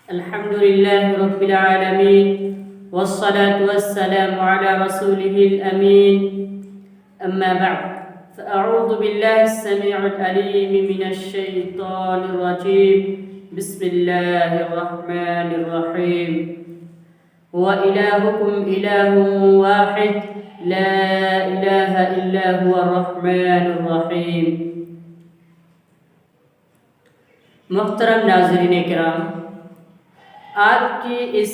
الحمد لله رب العالمين والصلاة والسلام على رسوله الأمين أما بعد فأعوذ بالله السميع العليم من الشيطان الرجيم بسم الله الرحمن الرحيم هو إلهكم إله واحد لا إله إلا هو الرحمن الرحيم. محترم ناظرین کرام، آج کی اس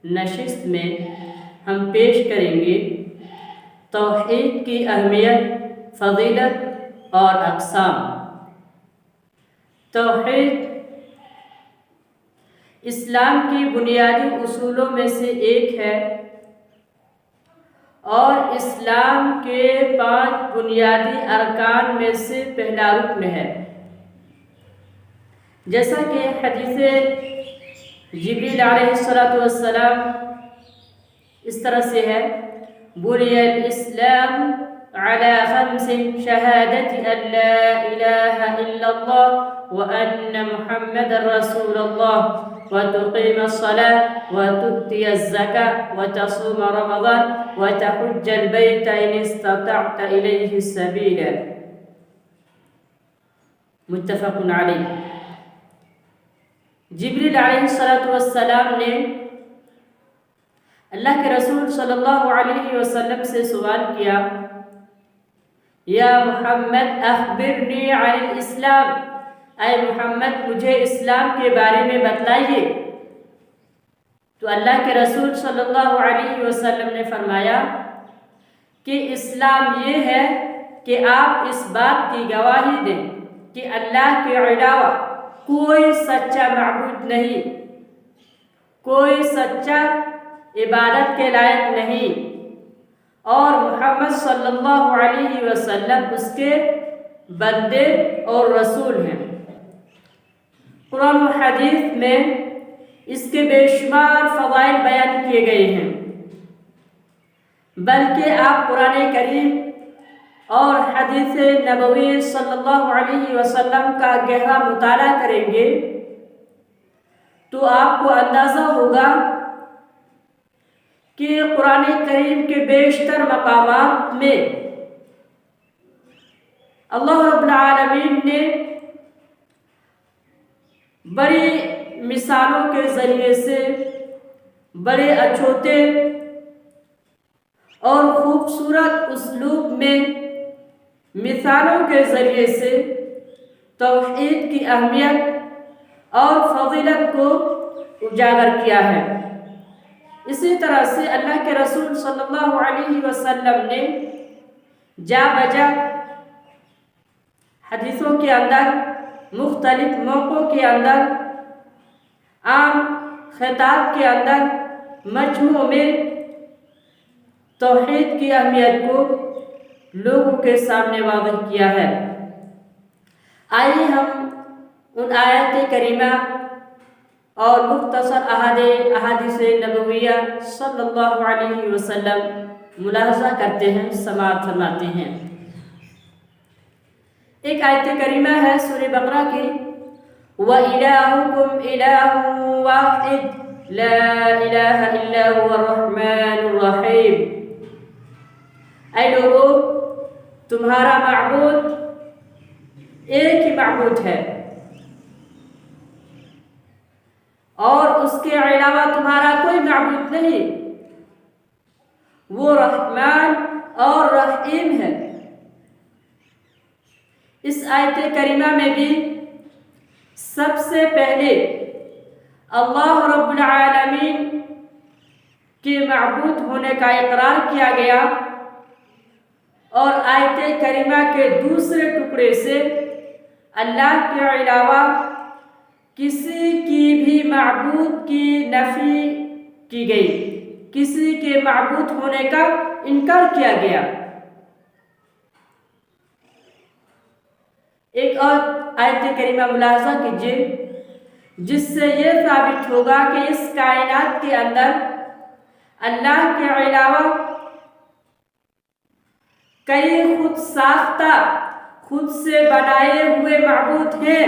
نشست میں ہم پیش کریں گے توحید کی اہمیت، فضیلت اور اقسام. توحید اسلام کی بنیادی اصولوں میں سے ایک ہے اور اسلام کے 5 بنیادی ارکان میں سے پہلا رکن ہے. جیسا کہ حدیث جبریل علیہ السلام اس طرح سے ہے: بني الإسلام على 5 شهادة أن لا إله إلا الله وأن محمد رسول الله وتقيم الصلاة وتؤتي الزكاة وتصوم رمضان وتحج البيت إن استطعت إليه سبيلا. متفق علیہ. جبریل علیہ السلام نے اللہ کے رسول صلی اللہ علیہ وسلم سے سوال کیا: یا محمد اخبرنی عن الاسلام، اے محمد مجھے اسلام کے بارے میں بتلائیے. تو اللہ کے رسول صلی اللہ علیہ وسلم نے فرمایا کہ اسلام یہ ہے کہ آپ اس بات کی گواہی دیں کہ اللہ کے علاوہ کوئی سچا معبود نہیں، کوئی سچا عبادت کے لائق نہیں، اور محمد صلی اللہ علیہ وسلم اس کے بندے اور رسول ہیں. قرآن و حدیث میں اس کے بے شمار فضائل بیان کیے گئے ہیں، بلکہ آپ قرآن کریم اور حدیث نبوی صلی اللہ علیہ وسلم کا گہرا مطالعہ کریں گے تو آپ کو اندازہ ہوگا کہ قرآن کریم کے بیشتر مقامات میں اللہ رب العالمین نے بڑی مثالوں کے ذریعے سے، بڑے اچھوتے اور خوبصورت اسلوب میں مثالوں کے ذریعے سے توحید کی اہمیت اور فضیلت کو اجاگر کیا ہے. اسی طرح سے اللہ کے رسول صلی اللہ علیہ وسلم نے جا بجا حدیثوں کے اندر، مختلف موقعوں کے اندر، عام خطاب کے اندر، مجموع میں توحید کی اہمیت کو لوگوں کے سامنے واضح کیا ہے. آئیے ہم ان آیات کریمہ اور مختصر احادیث نبویہ صلی اللہ علیہ وسلم ملاحظہ کرتے ہیں، سماعت فرماتے ہیں. ایک آیت کریمہ ہے سورہ بقرہ کی: وَإِلَٰهُكُمْ إِلَٰهٌ وَاحِدٌ لَا إِلَٰهَ إِلَّا هُوَ الرَّحْمَٰنُ الرَّحِيمُ. اے لوگو، تمہارا معبود ایک ہی معبود ہے اور اس کے علاوہ تمہارا کوئی معبود نہیں. وہ رحمان اور رحیم ہے. اس آیت کریمہ میں بھی سب سے پہلے اللہ رب العالمین کے معبود ہونے کا اقرار کیا گیا، اور آیت کریمہ کے دوسرے ٹکڑے سے اللہ کے علاوہ کسی کی بھی معبود کی نفی کی گئی، کسی کے معبود ہونے کا انکار کیا گیا. ایک اور آیت کریمہ ملاحظہ کیجیے جس سے یہ ثابت ہوگا کہ اس کائنات کے اندر اللہ کے علاوہ کئی خود ساختہ، خود سے بنائے ہوئے معبود ہیں،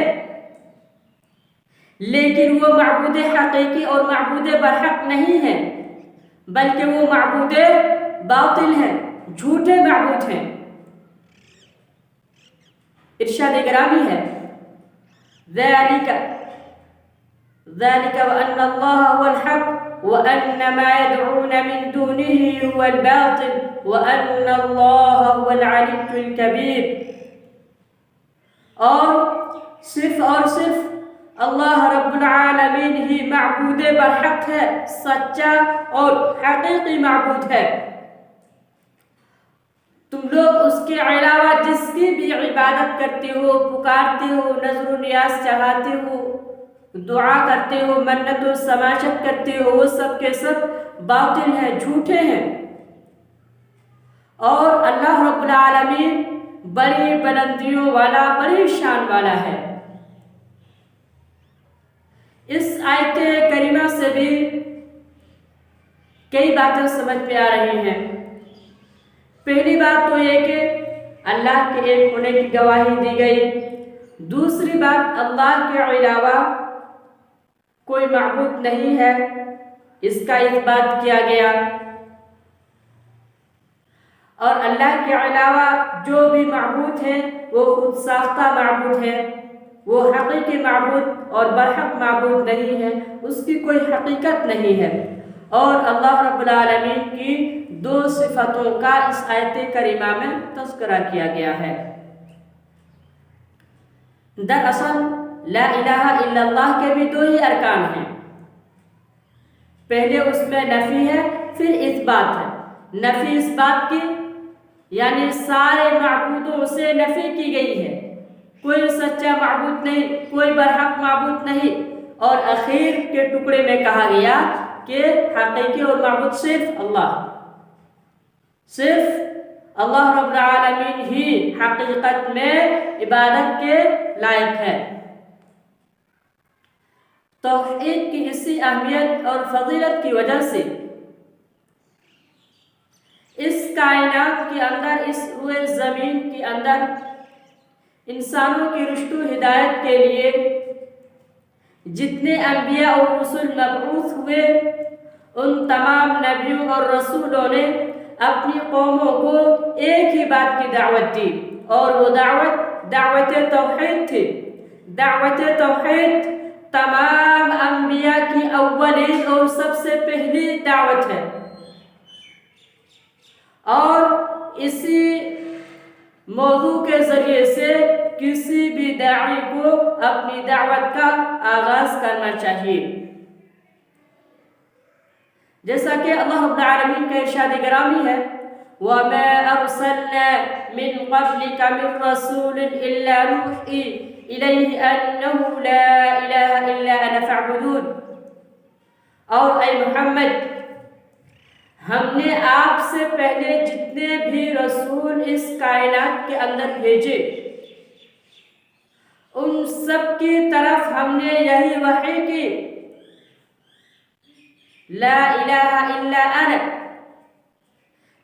لیکن وہ معبود حقیقی اور معبود برحق نہیں ہے، بلکہ وہ معبود باطل ہیں، جھوٹے معبود ہیں۔ ارشاد گرامی ہے ذَلِكَ وَأَنَّ اللَّهَ هُوَ الْحَقُّ وَأَنَّ مَا يَدْعُونَ مِن دُونِهِ هُوَ الْبَاطِلُ وَأَنَّ اللَّهَ هُوَ الْعَلِيُّ الْكَبِيرُ۔ اور صرف اللہ رب العالمین ہی معبود برحق ہے، سچا اور حقیقی معبود ہے۔ تم لوگ اس کے علاوہ جس کی بھی عبادت کرتے ہو، پکارتے ہو، نذر و نیاز چڑھاتے ہو، دعا کرتے ہو، منت و سماجت کرتے ہو، وہ سب کے سب باطل ہیں، جھوٹے ہیں۔ اور اللہ رب العالمین بڑی بلندیوں والا، بڑی شان والا ہے۔ اس آیت کریمہ سے بھی کئی باتیں سمجھ میں آ رہی ہیں۔ پہلی بات تو یہ کہ اللہ کے ایک ہونے کی گواہی دی گئی۔ دوسری بات، اللہ کے علاوہ کوئی معبود نہیں ہے، اس کا اثبات کیا گیا۔ اور اللہ کے علاوہ جو بھی معبود ہیں وہ خود ساختہ معبود ہیں، وہ حقیقی معبود اور برحق معبود نہیں ہے، اس کی کوئی حقیقت نہیں ہے۔ اور اللہ رب العالمین کی دو صفتوں کا اس آیت کریمہ میں تذکرہ کیا گیا ہے۔ دراصل لا الہ الا اللہ کے بھی دو ہی ارکان ہیں، پہلے اس میں نفی ہے، پھر اثبات ہے۔ نفی اس بات کی یعنی سارے معبودوں سے نفی کی گئی ہے، کوئی سچا معبود نہیں، کوئی برحق معبود نہیں۔ اور اخیر کے ٹکڑے میں کہا گیا کہ حقیقی اور معبود صرف اللہ رب العالمین ہی حقیقت میں عبادت کے لائق ہے۔ توحید کی اسی اہمیت اور فضیلت کی وجہ سے اس کائنات کے اندر، اس روئے زمین کے اندر انسانوں کی رشد و ہدایت کے لیے جتنے انبیاء اور رسول مبعوث ہوئے، ان تمام نبیوں اور رسولوں نے اپنی قوموں کو ایک ہی بات کی دعوت دی، اور وہ دعوت توحید تھی۔ دعوت توحید تمام انبیاء کی اولین اور سب سے پہلی دعوت ہے، اور اسی موضوع کے ذریعے سے کسی بھی داعی کو اپنی دعوت کا آغاز کرنا چاہیے۔ جیسا کہ اللہ رب العالمین کا ارشاد گرامی ہے وَمَا أَرْسَلْنَا مِن قَبْلِكَ مِن رَّسُولٍ إِلَّا نُوحِي إِلَيْهِ أَنَّهُ لَا إِلَٰهَ إِلَّا أَنَا فَاعْبُدُونِ۔ اور اے محمد، ہم نے آپ سے پہلے جتنے بھی رسول اس کائنات کے اندر بھیجے، ان سب کی طرف ہم نے یہی وحی کی، لا الہ الا انا،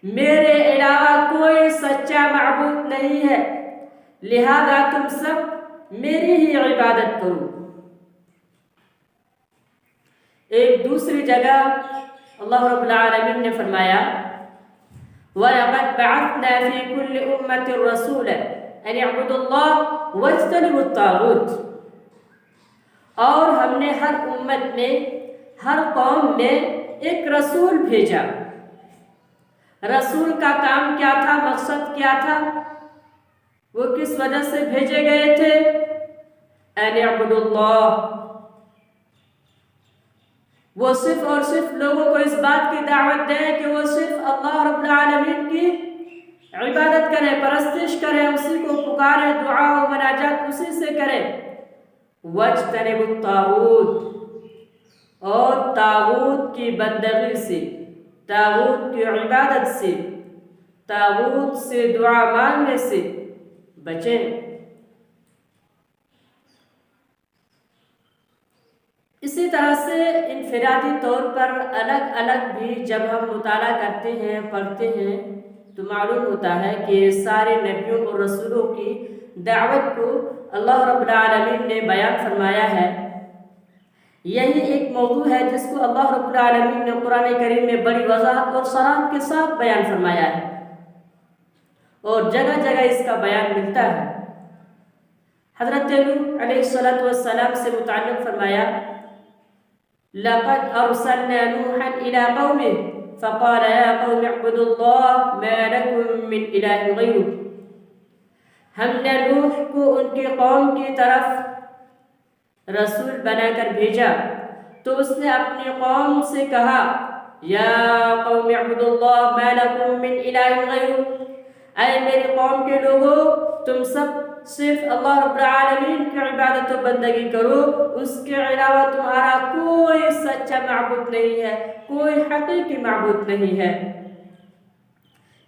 میرے علاوہ کوئی سچا معبود نہیں ہے، لہذا تم سب میری ہی عبادت کرو۔ ایک دوسری جگہ اللہ رب العالمین نے فرمایا وَلَقَدْ بَعَثْنَا فِي كُلِّ أُمَّةٍ رَّسُولًا أَنِ اعْبُدُوا اللَّهَ وَاجْتَنِبُوا الطَّاغُوتَ۔ اور ہم نے ہر امت میں، ہر قوم میں ایک رسول بھیجا۔ رسول کا کام کیا تھا، مقصد کیا تھا، وہ کس وجہ سے بھیجے گئے تھے؟ أَنِ اعْبُدُوا اللَّهَ، وہ صرف اور صرف لوگوں کو اس بات کی دعوت دیں کہ وہ صرف اللہ رب العالمین کی عبادت کریں، پرستش کریں، اسی کو پکاریں، دعا و مناجات اسی سے کریں۔ وَاجْتَنِبُوا الطَّاغُوتَ، اور طاغوت کی بندگی سے، طاغوت کی عبادت سے، طاغوت سے دعا مانگنے سے بچیں۔ اسی طرح سے انفرادی طور پر الگ الگ بھی جب ہم مطالعہ کرتے ہیں، پڑھتے ہیں، تو معلوم ہوتا ہے کہ سارے نبیوں اور رسولوں کی دعوت کو اللہ رب العالمین نے بیان فرمایا ہے۔ یہی ایک موضوع ہے جس کو اللہ رب العالمین نے قرآن کریم میں بڑی وضاحت اور صراحت کے ساتھ بیان فرمایا ہے، اور جگہ جگہ اس کا بیان ملتا ہے۔ حضرت نوح علیہ السلام سے متعلق فرمایا: لَقَدْ أَرْسَلْنَا نُوحًا إِلَىٰ قَوْمِهِ فَقَالَ يَا قَوْمِ اعْبُدُوا اللَّهَ مَا لَكُم مِّنْ إِلَٰهٍ غَيْرُهُ، ہم نے نوح کو ان کی قوم کی طرف رسول بنا کر بھیجا تو اس نے اپنی قوم سے کہا: یا قوم اعبدوا اللہ ما لکم من الہ غیرہ، اے میری قوم کے لوگوں، تم سب صرف اللہ رب العالمین کی عبادت و بندگی کرو، اس کے علاوہ تمہارا کوئی سچا معبود نہیں ہے، کوئی حقیقی معبود نہیں ہے۔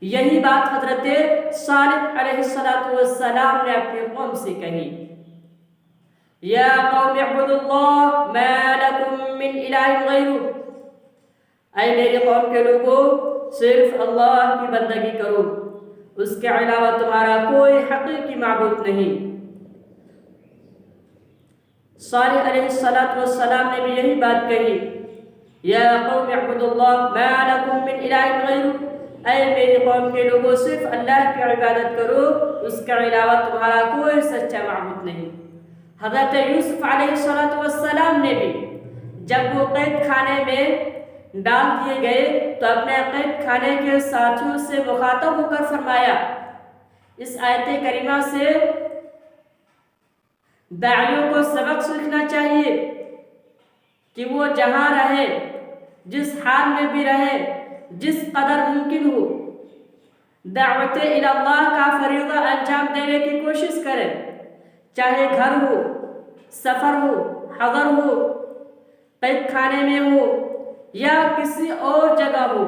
یہی بات حضرت صالح علیہ السلام نے اپنی قوم سے کہی: یا قوم اعبدوا اللہ ما لکم من الہ غیرہ، اے میری قوم کے لوگوں، صرف اللہ کی بندگی کرو، اس کے علاوہ تمہارا کوئی حقیقی معبود نہیں۔ صالح علیہ السلام نے بھی یہی بات کہی: یا قوم اعبدوا اللہ ما لکم من الہ غیرہ، اے میری قوم کے لوگوں، صرف اللہ کی عبادت کرو، اس کے علاوہ تمہارا کوئی سچا معبود نہیں۔ حضرت یوسف علیہ السلام نے بھی جب وہ قید خانے میں ڈال دیے گئے تو اپنے قید خانے کے ساتھیوں سے مخاطب ہو کر فرمایا: اس آیت کریمہ سے داعیوں کو سبق سیکھنا چاہیے کہ وہ جہاں رہے، جس حال میں بھی رہے، جس قدر ممکن ہو، دعوت الی اللہ کا فریضہ انجام دینے کی کوشش کرے، چاہے گھر ہو، سفر ہو، حضر ہو، قید خانے میں ہو یا کسی اور جگہ ہو۔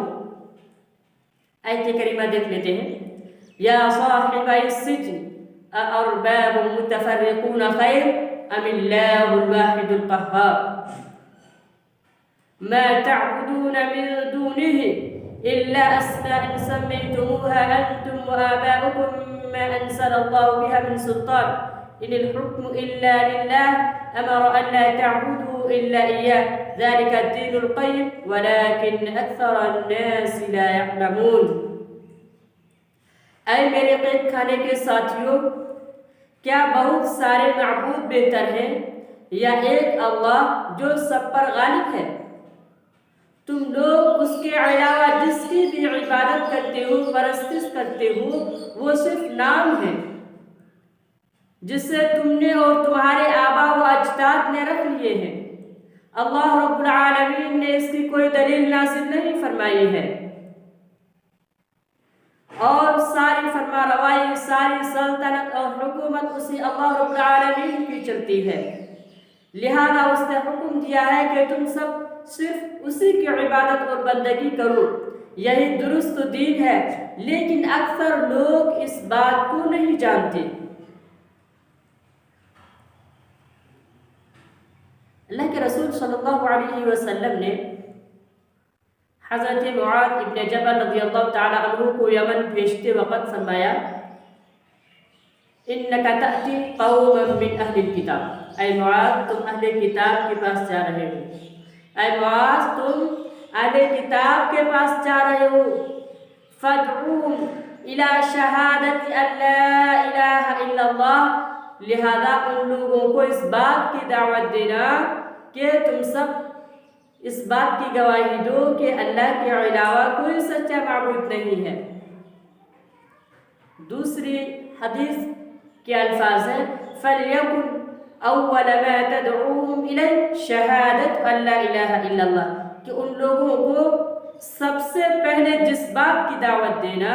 آیت کریمہ دیکھ لیتے ہیں: یا صاحبی السجن اارباب متفرقون خیر ام اللہ الواحد القہار، ما تعبدون من دونه الا اسماء سميتموها انتم وآباؤكم ما انزل الله بها من سلطان ان الحكم الا لله امر ان لا تعبدوا الا اياه ذلك الدين القيم ولكن اکثر الناس لا يعلمون۔ اے میرے قید خانے کے ساتھیوں، کیا بہت سارے معبود بہتر ہیں یا ایک اللہ جو سب پر غالب ہے؟ تم لوگ اس کے علاوہ جس کی بھی عبادت کرتے ہو، پرستش کرتے ہو، وہ صرف نام ہے جسے تم نے اور تمہارے آبا و اجداد نے رکھ لیے ہیں۔ اللہ رب العالمین نے اس کی کوئی دلیل نازل نہیں فرمائی ہے، اور ساری فرما روائی، ساری سلطنت اور حکومت اسی اللہ رب العالمین کی چلتی ہے، لہذا اس نے حکم دیا ہے کہ تم سب صرف اسی کی عبادت اور بندگی کرو، یہی درست دین ہے، لیکن اکثر لوگ اس بات کو نہیں جانتے۔ اللہ کے رسول صلی اللہ علیہ وسلم نے حضرت معاذ ابن جبل رضی اللہ تعالی عنہ کو یمن بھیجتے وقت فرمایا: انک تأتی قوما من اہل الکتاب، اے معاذ تم اہل کتاب کے پاس جا رہے ہو، اے معاذ تم اہل کتاب کے پاس جا رہے ہو، فادعوہم الی شہادت ان لا الہ الا اللہ، لہذا ان لوگوں کو اس بات کی دعوت دینا کہ تم سب اس بات کی گواہی دو کہ اللہ کے علاوہ کوئی سچا معبود نہیں ہے۔ دوسری حدیث کے الفاظ ہیں: فَلْيَكُنْ أَوَّلَ مَا تَدْعُوهُمْ إِلَيْهِ شَهَادَةُ أَن لَا إِلَٰهَ إِلَّا اللَّهُ، کہ ان لوگوں کو سب سے پہلے جس بات کی دعوت دینا،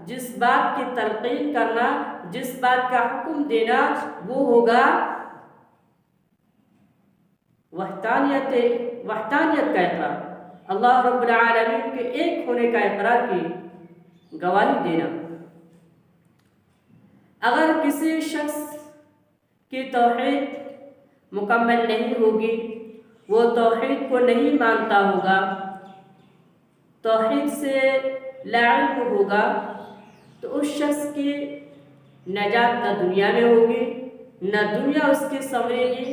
جس بات کی تلقین کرنا، جس بات کا حکم دینا، وہ ہوگا وحدانیت کا اقرار، اللہ رب العالمین کے ایک ہونے کا اقرار کی گواہی دینا۔ اگر کسی شخص کی توحید مکمل نہیں ہوگی، وہ توحید کو نہیں مانتا ہوگا، توحید سے لا علم ہوگا، تو اس شخص کی نجات نہ دنیا میں ہوگی، نہ دنیا اس کی سنورے گی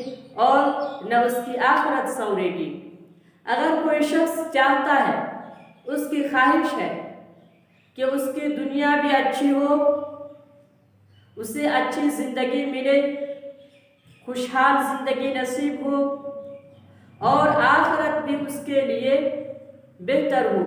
اور نہ اس کی آخرت سنورے گی۔ اگر کوئی شخص چاہتا ہے، اس کی خواہش ہے کہ اس کی دنیا بھی اچھی ہو، اسے اچھی زندگی ملے، خوشحال زندگی نصیب ہو، اور آخرت بھی اس کے لیے بہتر ہو،